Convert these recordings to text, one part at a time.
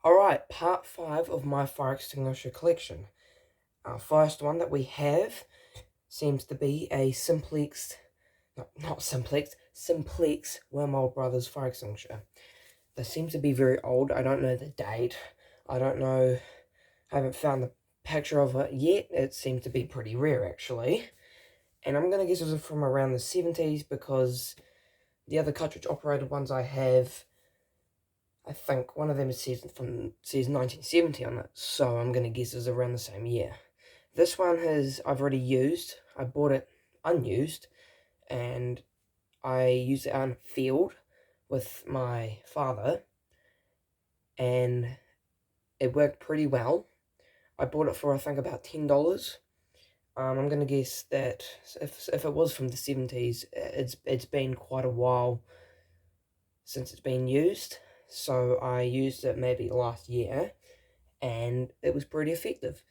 Alright, part 5 of my fire extinguisher collection. Our first one that we have seems to be a Simplex, no, not Simplex, Simplex Wormhole Brothers fire extinguisher. They seem to be very old. I don't know the date. I don't know, I haven't found the picture of it yet. It seems to be pretty rare actually. And I'm going to guess it was from around the 70s because the other cartridge operated ones I have, I think one of them says 1970 on it, so I'm going to guess it's around the same year. This one I've already used. I bought it unused, and I used it out in a field with my father, and it worked pretty well. I bought it for, I think, about $10. I'm going to guess that if it was from the 70s, it's been quite a while since it's been used. So I used it maybe last year, and it was pretty effective.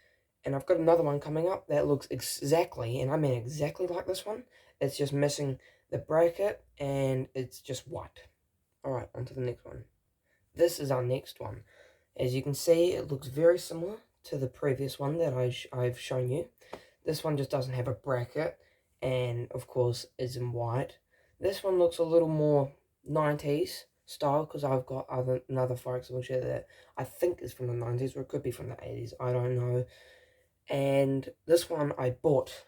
And I've got another one coming up that looks exactly, and I mean exactly like this one. It's just missing the bracket, and it's just white. Alright, on to the next one. This is our next one. As you can see, it looks very similar to the previous one that I've shown you. This one just doesn't have a bracket, and of course is in white. This one looks a little more 90s style, because I've got another fire extinguisher that I think is from the 90s, or it could be from the 80s, I don't know. And this one I bought,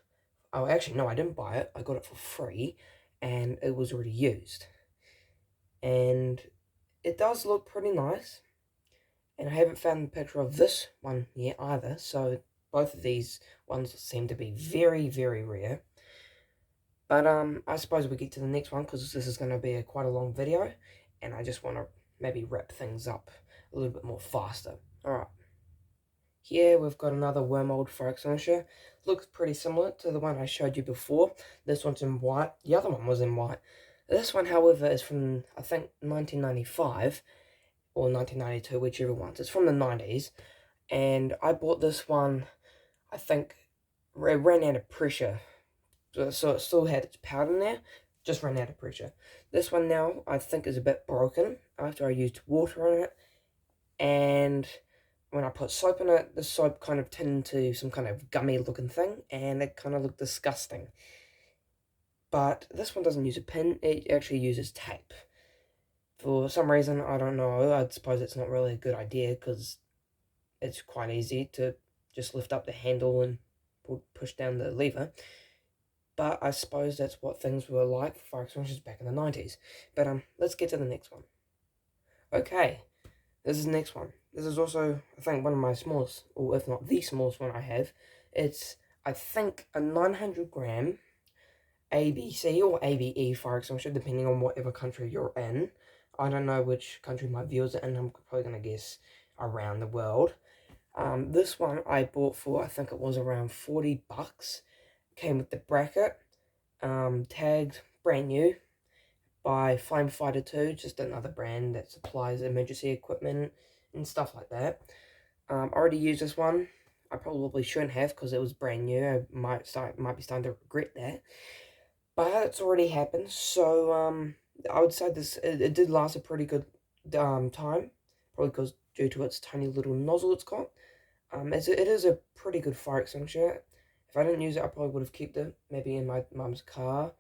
oh actually no, I didn't buy it, I got it for free, and it was already used. And it does look pretty nice, and I haven't found the picture of this one yet either, so both of these ones seem to be very, very rare. But I suppose we get to the next one, because this is going to be quite a long video, and I just want to maybe wrap things up a little bit more faster. Alright. Here we've got another wormhole fire extinguisher. Looks pretty similar to the one I showed you before. This one's in white. The other one was in white. This one, however, is from, I think, 1995 or 1992, whichever one. It's from the 90s. And I bought this one, I think, it ran out of pressure. So it still had its powder in there, just ran out of pressure. This one now, I think, is a bit broken after I used water on it. And when I put soap in it, the soap kind of turned into some kind of gummy looking thing, and it kind of looked disgusting. But this one doesn't use a pin, it actually uses tape. For some reason, I don't know, I suppose it's not really a good idea, because it's quite easy to just lift up the handle and push down the lever. But I suppose that's what things were like for fire extinguishers back in the 90s. But let's get to the next one. Okay, this is the next one. This is also, I think, one of my smallest, or if not the smallest one I have. It's, I think, a 900 gram ABC or ABE fire extinguisher, depending on whatever country you're in. I don't know which country my viewers are in. I'm probably going to guess around the world. This one I bought for, I think it was around $40. Came with the bracket, tagged brand new by Flame Fighter 2, just another brand that supplies emergency equipment and stuff like that. I already used this one. I probably shouldn't have, because it was brand new. I might be starting to regret that. But it's already happened, so I would say it did last a pretty good time, probably because due to its tiny little nozzle it's got. It is a pretty good fire extinguisher. If I didn't use it, I probably would have kept it, maybe in my mum's car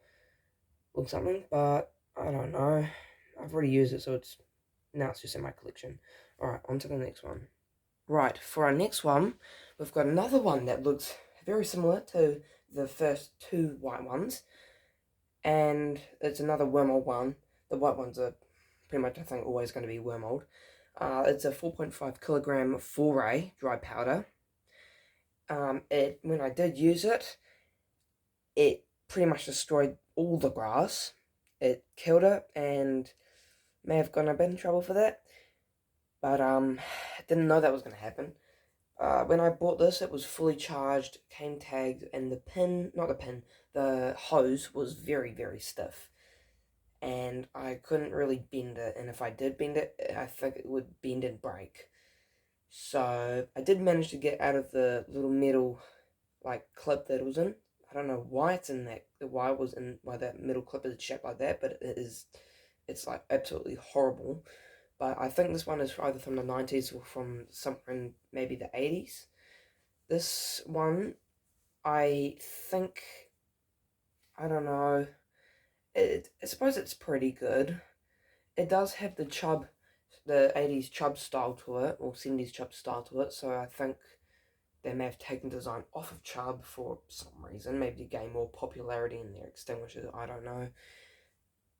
or something, but I don't know. I've already used it, so now it's just in my collection. Alright, on to the next one. Right, for our next one, we've got another one that looks very similar to the first two white ones, and it's another wormhole one. The white ones are pretty much, I think, always going to be wormhole. It's a 4.5 kilogram four-ray dry powder. When I did use it, it pretty much destroyed all the grass. It killed it, and may have gone a bit in trouble for that. But didn't know that was going to happen. When I bought this, it was fully charged, came tagged, and the hose was very, very stiff. And I couldn't really bend it, and if I did bend it, I think it would bend and break. So I did manage to get out of the little metal clip that it was in. I don't know why it's in that, why that metal clip is shaped like that, but it's like absolutely horrible. but I think this one is either from the 90s or from somewhere in maybe the 80s. This one, I think, I don't know, I suppose it's pretty good. It does have the 80s chub style to it, or 70s chub style to it, so I think they may have taken design off of chub for some reason, maybe to gain more popularity in their extinguishers, I don't know.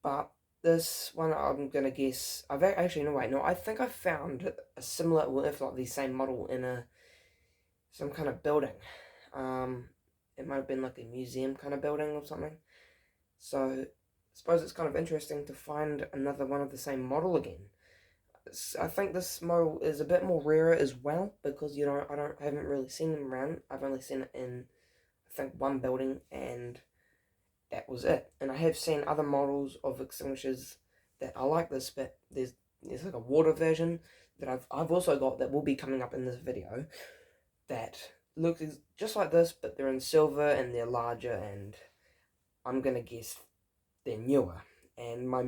But this one, I'm gonna guess, I think I found a similar, well, if not the same model in some kind of building. It might have been like a museum kind of building or something. So, I suppose it's kind of interesting to find another one of the same model again. I think this model is a bit more rarer as well because I haven't really seen them around. I've only seen it in I think one building, and that was it. And I have seen other models of extinguishers that are like this, but there's like a water version that I've also got that will be coming up in this video that looks just like this, but they're in silver and they're larger, and I'm gonna guess they're newer. And my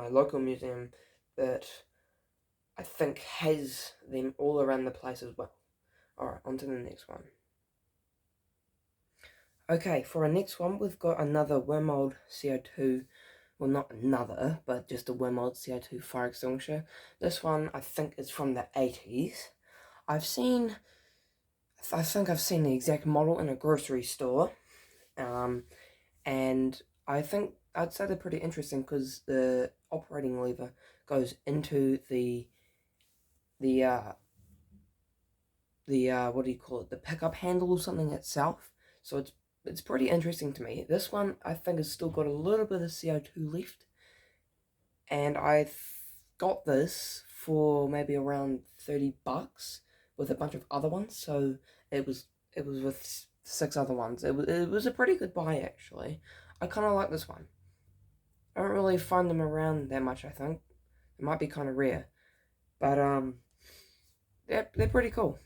local museum that I think has them all around the place as well. Alright, on to the next one. Okay, for our next one, we've got another Wormold CO2, well, not another, but just a Wormold CO2 fire extinguisher. This one, I think, is from the 80s. I think I've seen the exact model in a grocery store, and I'd say they're pretty interesting because the operating lever goes into the what do you call it, the pickup handle or something itself. So it's pretty interesting to me. This one I think has still got a little bit of CO2 left, and I got this for maybe around $30 with a bunch of other ones. So it was with 6 other ones. It was a pretty good buy actually. I kind of like this one. I don't really find them around that much. I think it might be kind of rare, but they're pretty cool.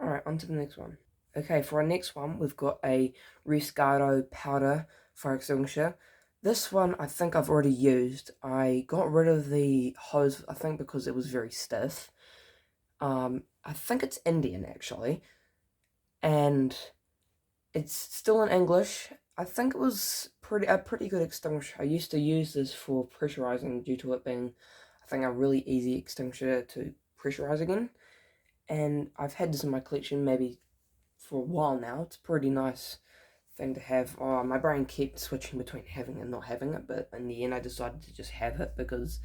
Alright, on to the next one. Okay, for our next one, we've got a Rescato powder fire extinguisher. This one I think I've already used. I got rid of the hose, I think because it was very stiff. I think it's Indian actually, and it's still in English. I think it was a pretty good extinguisher. I used to use this for pressurizing due to it being, I think, a really easy extinguisher to pressurize again. And I've had this in my collection maybe for a while now. It's a pretty nice thing to have. Oh, my brain kept switching between having and not having it, but in the end I decided to just have it because,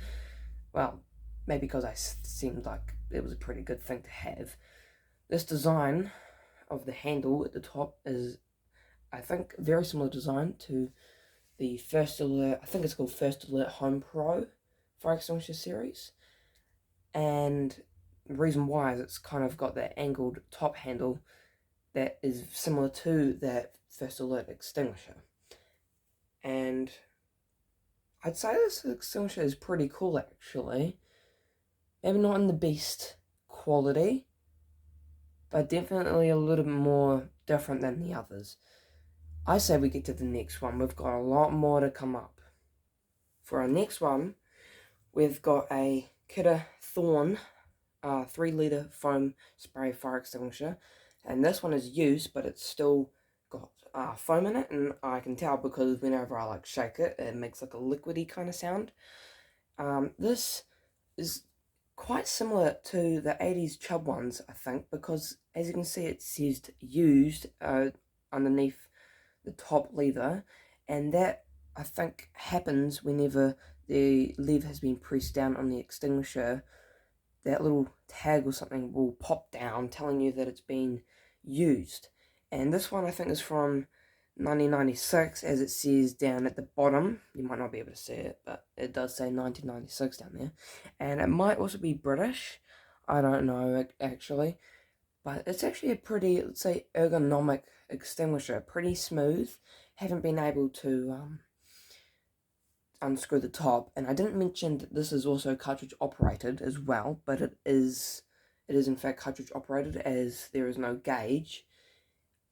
well, maybe because I seemed like it was a pretty good thing to have. This design of the handle at the top is, I think, very similar design to the First Alert, I think it's called First Alert Home Pro fire extinguisher series. And the reason why is it's kind of got that angled top handle that is similar to that First Alert extinguisher. And I'd say this extinguisher is pretty cool actually. Maybe not in the best quality, but definitely a little bit more different than the others. I say we get to the next one. We've got a lot more to come up. For our next one, we've got a Kidder Thorn 3-litre foam spray fire extinguisher. And this one is used, but it's still got foam in it. And I can tell because whenever I shake it, it makes like a liquidy kind of sound. This is quite similar to the 80s Chubb ones, I think, because as you can see, it says used underneath the top lever, and that I think happens whenever the lever has been pressed down on the extinguisher. That little tag or something will pop down telling you that it's been used. And this one I think is from 1996, as it says down at the bottom. You might not be able to see it, but it does say 1996 down there. And it might also be British. I don't know actually, but it's actually a pretty, let's say, ergonomic extinguisher. Pretty smooth. Haven't been able to unscrew the top, and I didn't mention that this is also cartridge operated as well, but it is in fact cartridge operated as there is no gauge.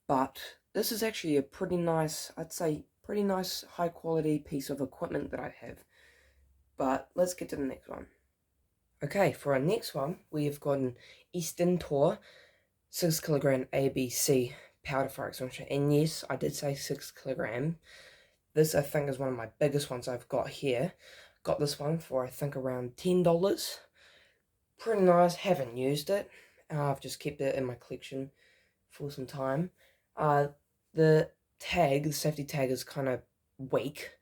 But this is actually a pretty nice, I'd say, pretty nice high quality piece of equipment that I have. But let's get to the next one. Okay, for our next one, we have got an Eastern Tour 6 kilogram ABC powder fire extinguisher. And yes, I did say 6 kilogram. This, I think, is one of my biggest ones I've got here. Got this one for, I think, around $10. Pretty nice, haven't used it. I've just kept it in my collection for some time. The tag, the safety tag, is kind of weak.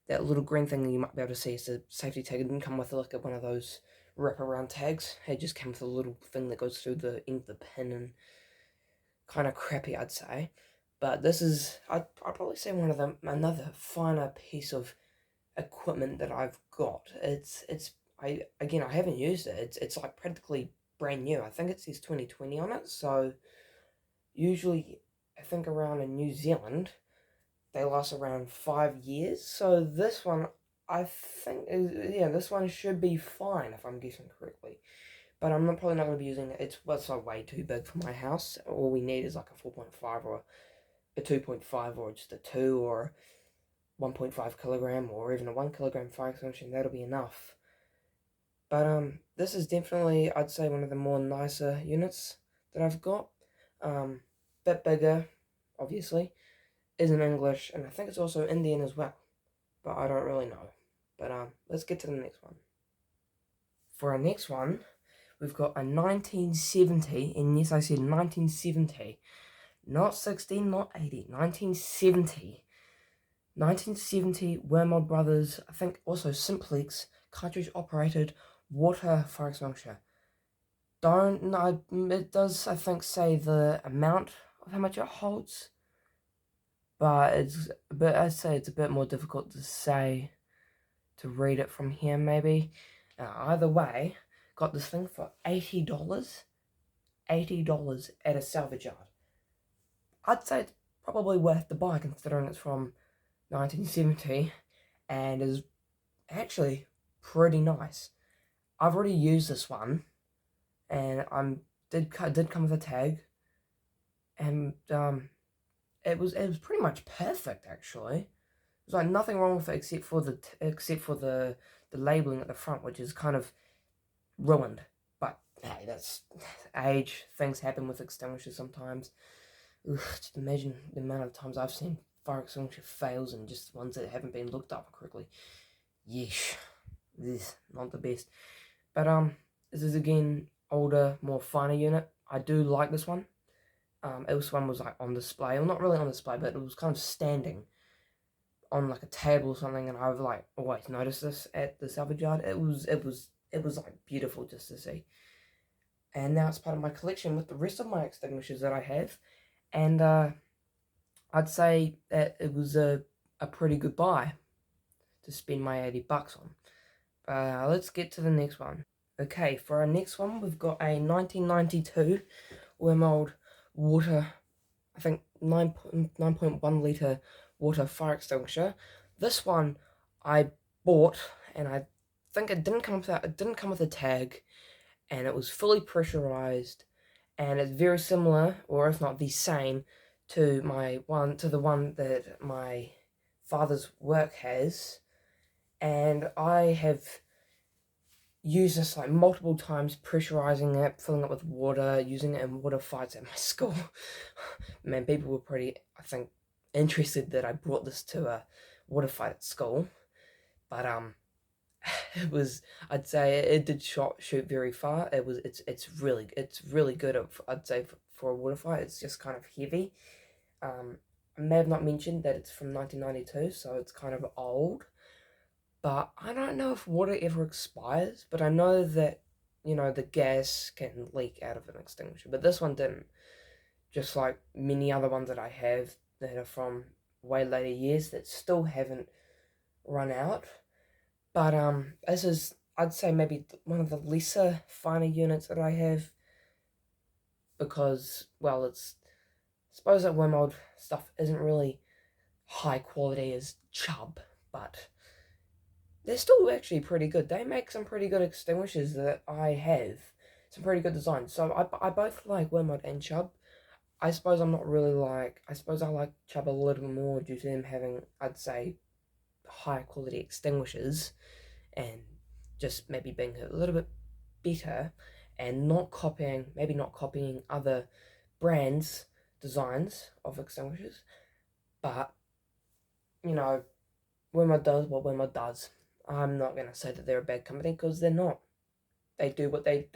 That little green thing you might be able to see is the safety tag. It didn't come with like one of those wraparound tags. It just came with a little thing that goes through the ink, the pin, and kind of crappy, I'd say. But this is, I'd probably say another finer piece of equipment that I've got. I haven't used it. It's like practically brand new. I think it says 2020 on it. So usually, I think around in New Zealand, they last around 5 years. So this one, I think, this one should be fine if I'm guessing correctly. But I'm probably not going to be using it. It's like way too big for my house. All we need is like a 4.5 or a 2.5 or just a 2 or 1.5 kilogram or even a 1 kilogram fire extinguisher. That'll be enough. But this is definitely, I'd say, one of the more nicer units that I've got. Bit bigger, obviously. Is in English, and I think it's also Indian as well. But I don't really know. But let's get to the next one. For our next one, we've got a 1970, and yes, I said 1970. Not 16, not 80, 1970. 1970 Wermod Brothers, I think also Simplex, cartridge operated water fire extinguisher. Don't know, it does, I think, say the amount of how much it holds, but I'd say it's a bit more difficult to say, to read it from here maybe. Either way, got this thing for $80. $80 at a salvage yard. I'd say it's probably worth the buy considering it's from 1970 and is actually pretty nice. I've already used this one, and did come with a tag, and it was pretty much perfect actually. There's like nothing wrong with it except for the labeling at the front, which is kind of ruined. But hey, that's age. Things happen with extinguishers sometimes. Ugh, just imagine the amount of times I've seen fire extinguisher fails and just ones that haven't been looked up correctly. Yeesh. This not the best. But this is again older, more finer unit. I do like this one. This one was like on display. Well, not really on display, but it was kind of standing on like a table or something, and I've like always noticed this at the salvage yard. It was like beautiful just to see. And now it's part of my collection with the rest of my extinguishers that I have. And I'd say that it was a pretty good buy to spend my $80 on. Let's get to the next one. Okay, for our next one, we've got a 1992 Wermod water, I think 9.1 litre water fire extinguisher. This one I bought, and I think it didn't come with a tag, and it was fully pressurized, and it's very similar, or if not the same, to the one that my father's work has, and I have used this like multiple times, pressurizing it, filling it with water, using it in water fights at my school. Man, people were pretty, I think, interested that I brought this to a water fight at school. But it was, I'd say it did shoot very far. It's really good. I'd say for a water fight. It's just kind of heavy. I may have not mentioned that it's from 1992, so it's kind of old. But I don't know if water ever expires, but I know that, the gas can leak out of an extinguisher. But this one didn't, just like many other ones that I have that are from way later years that still haven't run out. But this is, I'd say, maybe one of the lesser finer units that I have, because, well, I suppose that Wermod stuff isn't really high quality as Chubb, but they're still actually pretty good. They make some pretty good extinguishers that I have. Some pretty good designs. So I both like Wermod and Chubb. I suppose I like Chubb a little more due to them having, I'd say, higher quality extinguishers, and just maybe being a little bit better and not copying, maybe not copying other brands' designs of extinguishers, but, you know, Wimmer does what Wimmer does. I'm not going to say that they're a bad company, because they're not. They do what they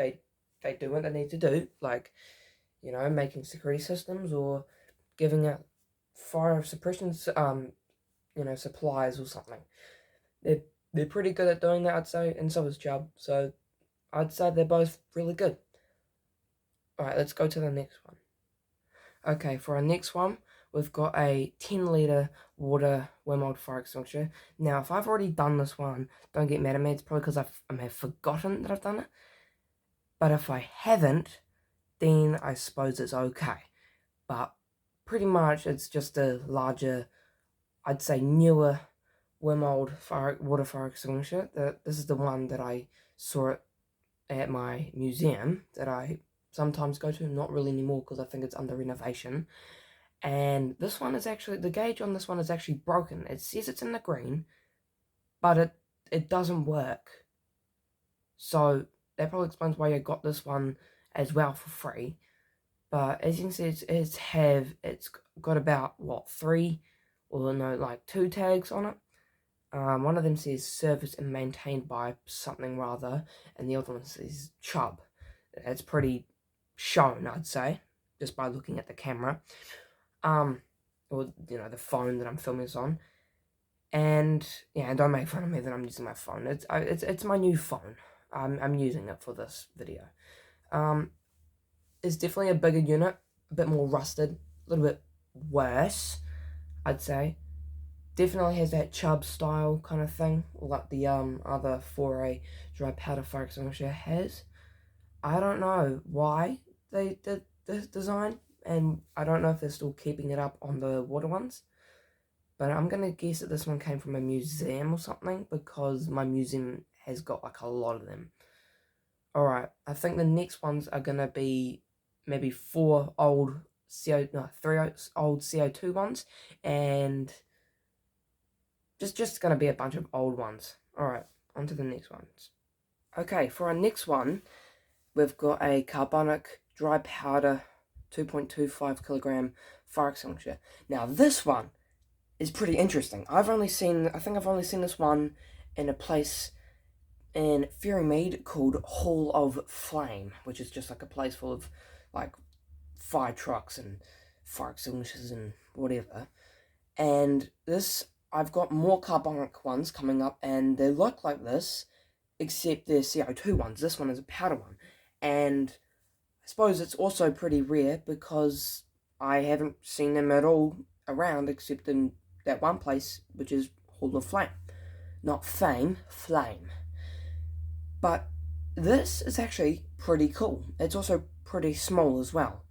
do what they need to do, like, you know, making security systems or giving out fire suppression supplies or something. They're pretty good at doing that, I'd say, and so is Chubb. So I'd say they're both really good. Alright, let's go to the next one. Okay, for our next one, we've got a 10-litre water Wimmer fire extinguisher. Now, if I've already done this one, don't get mad at me. It's probably because I may have forgotten that I've done it. But if I haven't, then I suppose it's okay. But pretty much it's just a larger, I'd say newer Wimmer water fire extinguisher. This is the one that I saw it at my museum that I sometimes go to, not really anymore because I think it's under renovation. And this one is actually, the gauge on this one is actually broken. It says it's in the green, but it doesn't work. So that probably explains why I got this one as well for free. But as you can see, it's got about, what, 2 tags on it. One of them says serviced and maintained by something rather, and the other one says Chubb. It's pretty shown, I'd say, just by looking at the camera. Or, you know, the phone that I'm filming this on. And, yeah, don't make fun of me that I'm using my phone. It's my new phone. I'm using it for this video. It's definitely a bigger unit, a bit more rusted, a little bit worse, I'd say. Definitely has that Chubb style kind of thing, like the other 4A dry powder fire extinguisher has. I don't know why they did this design, and I don't know if they're still keeping it up on the water ones. But I'm going to guess that this one came from a museum or something, because my museum has got like a lot of them. Alright, I think the next ones are going to be maybe 3 old CO2 ones, and just going to be a bunch of old ones. Alright, on to the next ones. Okay, for our next one, we've got a carbonic dry powder 2.25 kilogram fire extinguisher. Now this one is pretty interesting. I think I've only seen this one in a place in Ferrymead called Hall of Flame, which is just like a place full of like fire trucks and fire extinguishers and whatever. And this, I've got more carbonic ones coming up, and they look like this, except they're CO2 ones. This one is a powder one, and I suppose it's also pretty rare because I haven't seen them at all around except in that one place, which is Hall of Flame. Not Fame, Flame. But this is actually pretty cool. It's also pretty small as well.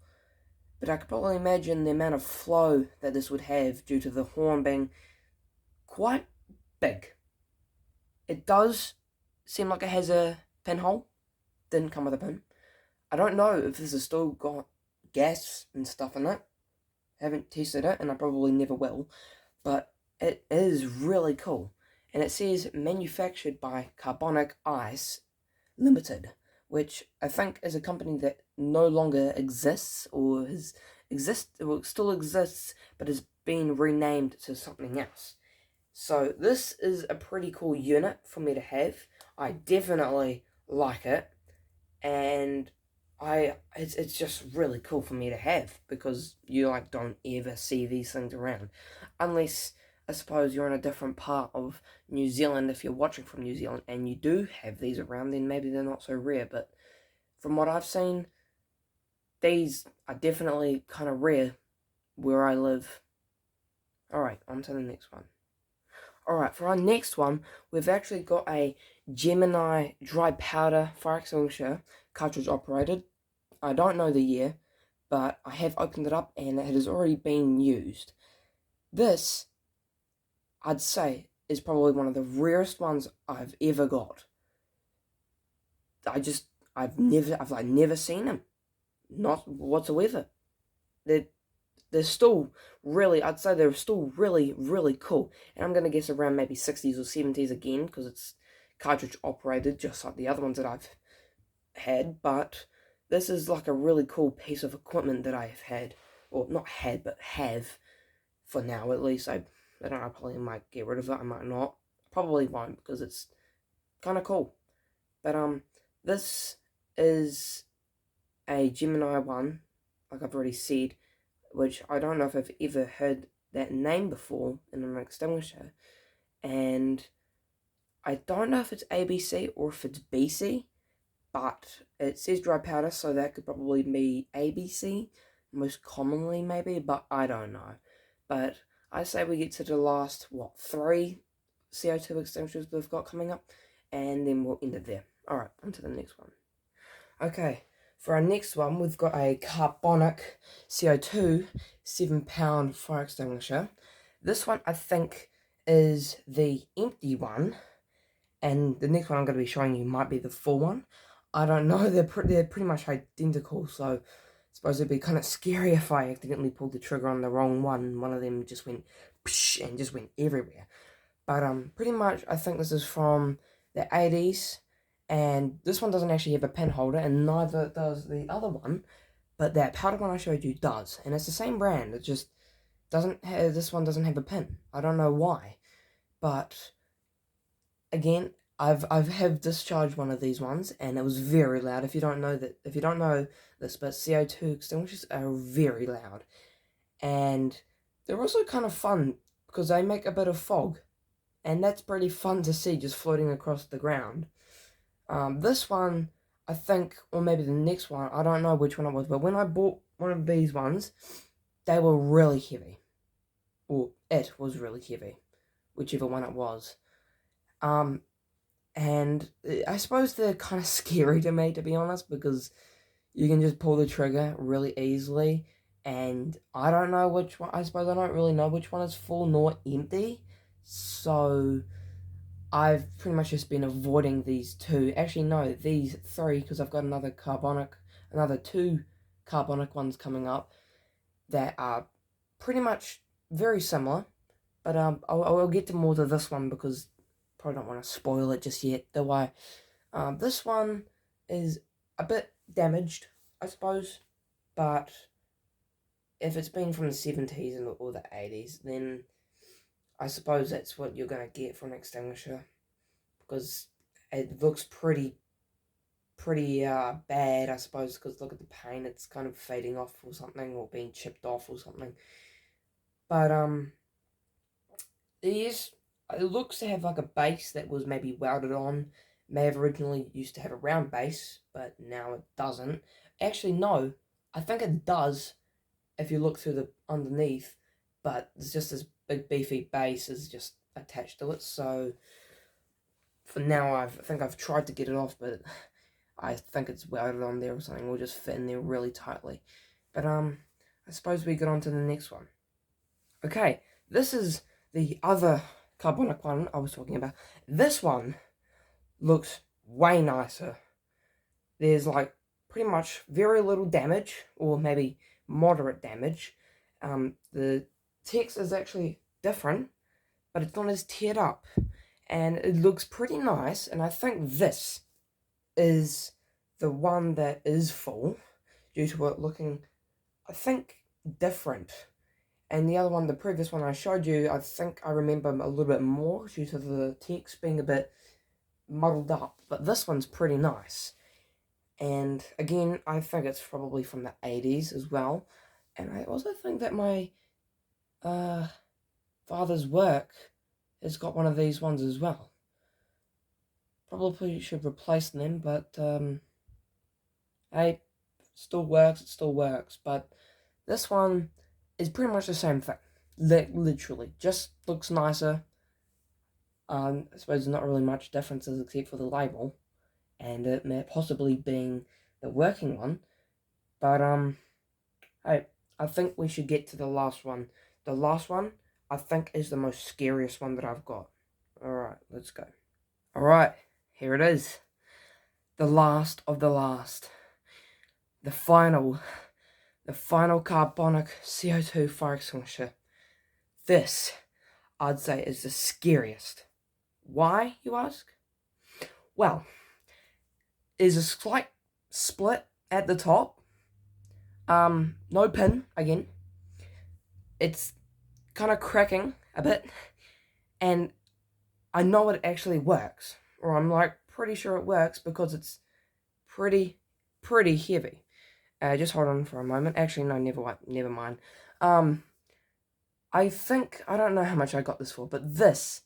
But I could probably imagine the amount of flow that this would have due to the horn being quite big. It does seem like it has a pinhole. Didn't come with a pin. I don't know if this has still got gas and stuff in it. Haven't tested it, and I probably never will. But it is really cool. And it says manufactured by Carbonic Ice Limited, which I think is a company that no longer exists, or still exists, but has been renamed to something else. So this is a pretty cool unit for me to have. I definitely like it, and it's just really cool for me to have, because you like don't ever see these things around, unless I suppose you're in a different part of New Zealand. If you're watching from New Zealand and you do have these around, then maybe they're not so rare. But from what I've seen, these are definitely kind of rare where I live. Alright, on to the next one. Alright, for our next one, we've actually got a Gemini dry powder fire extinguisher, cartridge operated. I don't know the year, but I have opened it up and it has already been used. This, I'd say, is probably one of the rarest ones I've ever got. I've never seen them. Not whatsoever. They're still really, I'd say they're still really, really cool. And I'm going to guess around maybe 60s or 70s again, because it's cartridge operated, just like the other ones that I've had, but this is like a really cool piece of equipment that I've had, or not had, but have, for now at least. I don't know, I probably might get rid of it, I might not. Probably won't, because it's kind of cool. But, this is a Gemini one, like I've already said, which I don't know if I've ever heard that name before in an extinguisher, and I don't know if it's ABC or if it's BC, but it says dry powder, so that could probably be ABC, most commonly maybe, but I don't know. But I say we get to the last, 3 CO2 extinguishers we've got coming up, and then we'll end it there. Alright, on to the next one. Okay, for our next one, we've got a carbonic CO2 7-pound fire extinguisher. This one, I think, is the empty one, and the next one I'm going to be showing you might be the full one. I don't know, they're pretty much identical, so I suppose it'd be kind of scary if I accidentally pulled the trigger on the wrong one, and one of them just went psh, and just went everywhere. But pretty much, I think this is from the 80s, and this one doesn't actually have a pin holder, and neither does the other one, but that powder one I showed you does, and it's the same brand. It just doesn't have, this one doesn't have a pin. I don't know why, but again, I've discharged one of these ones, and it was very loud. If you don't know this, but CO2 extinguishers are very loud, and they're also kind of fun because they make a bit of fog, and that's pretty fun to see just floating across the ground. This one, I think, or maybe the next one, I don't know which one it was, but when I bought one of these ones, they were really heavy, or it was really heavy, whichever one it was. And I suppose they're kind of scary to me, to be honest, because you can just pull the trigger really easily, and I don't know which one, I suppose I don't really know which one is full nor empty, so I've pretty much just been avoiding these two, actually no, these three, because I've got another two carbonic ones coming up that are pretty much very similar, but I'll get to more to this one because probably don't want to spoil it just yet, though this one is a bit damaged, I suppose, but if it's been from the 70s or the 80s, then I suppose that's what you're going to get for an extinguisher, because it looks pretty bad, I suppose, because look at the paint, it's kind of fading off or something, or being chipped off or something. But it looks to have like a base that was maybe welded on. May have originally used to have a round base, but now it doesn't. Actually, no, I think it does if you look through the underneath, but there's just this big beefy base is just attached to it. So for now, I think I've tried to get it off, but I think it's welded on there or something. Will just fit in there really tightly. But I suppose we get on to the next one. Okay, this is the other carbonic one I was talking about. This one looks way nicer. There's like pretty much very little damage, or maybe moderate damage. The text is actually different, but it's not as teared up, and it looks pretty nice. And I think this is the one that is full, due to it looking, I think, different. And the other one, the previous one I showed you, I think I remember a little bit more due to the text being a bit muddled up. But this one's pretty nice. And again, I think it's probably from the 80s as well. And I also think that my father's work has got one of these ones as well. Probably should replace them, but hey, it still works. But this one is pretty much the same thing. Literally, just looks nicer. I suppose there's not really much differences except for the label, and it may possibly being the working one. But hey, I think we should get to the last one. The last one, I think, is the most scariest one that I've got. Alright, let's go. Alright, here it is. The last of the last. The final carbonic CO2 fire extinguisher. This, I'd say, is the scariest. Why, you ask? Well, there's a slight split at the top. No pin again. It's kind of cracking a bit, and I know it actually works, or I'm like pretty sure it works because it's pretty heavy. Just hold on for a moment. Actually, no, never mind. I think, I don't know how much I got this for, but this,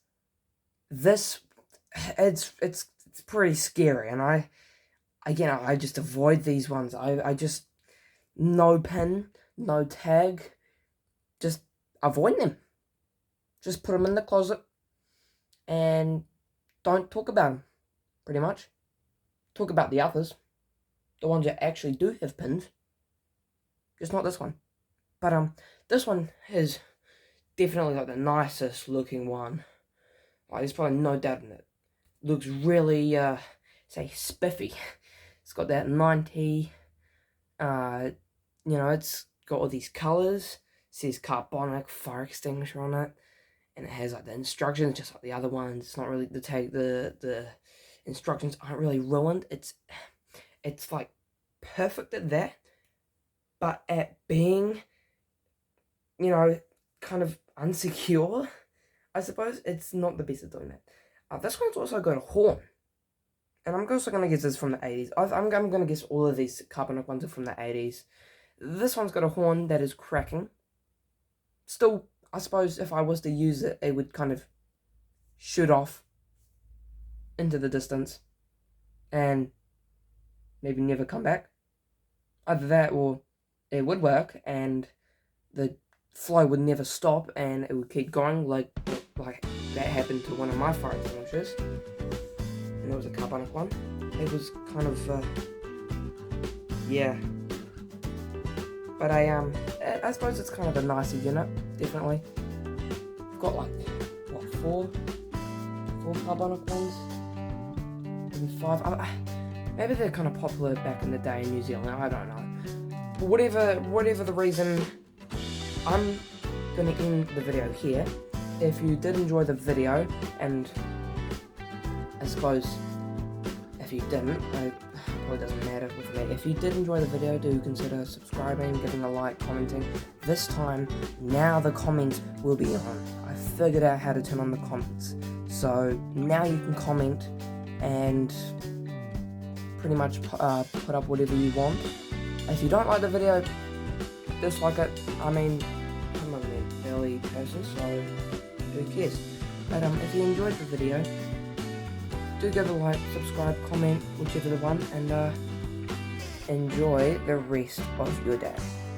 it's pretty scary, and I just avoid these ones. I just, no pin, no tag, just avoid them. Just put them in the closet, and don't talk about them, pretty much. Talk about the others, the ones that actually do have pins, just not this one. But this one is definitely like the nicest looking one. Like, there's probably no doubt in it. Looks really, say, spiffy. It's got that 90, it's got all these colours. It says carbonic fire extinguisher on it. And it has like the instructions, just like the other ones. It's not really the instructions aren't really ruined. It's like perfect at that, but at being, kind of unsecure, I suppose, it's not the best at doing that. This one's also got a horn, and I'm also going to guess this from the 80s. I'm going to guess all of these carbonic ones are from the 80s. This one's got a horn that is cracking. Still, I suppose if I was to use it, it would kind of shoot off into the distance and maybe never come back. Either that, or it would work and the flow would never stop and it would keep going, like that happened to one of my fire extinguishers, and it was a carbonic one. It was kind of but I suppose it's kind of a nicer unit, definitely. I've got like what, four carbonic ones, maybe 5. Maybe they're kind of popular back in the day in New Zealand, I don't know. But whatever the reason, I'm going to end the video here. If you did enjoy the video, and I suppose if you didn't, it probably doesn't matter with me. If you did enjoy the video, do consider subscribing, giving a like, commenting. This time, now the comments will be on. I figured out how to turn on the comments. So now you can comment and pretty much put up whatever you want. If you don't like the video, dislike it. I mean, I'm not an early person, so who cares? But if you enjoyed the video, do give a like, subscribe, comment, whichever the one, and enjoy the rest of your day.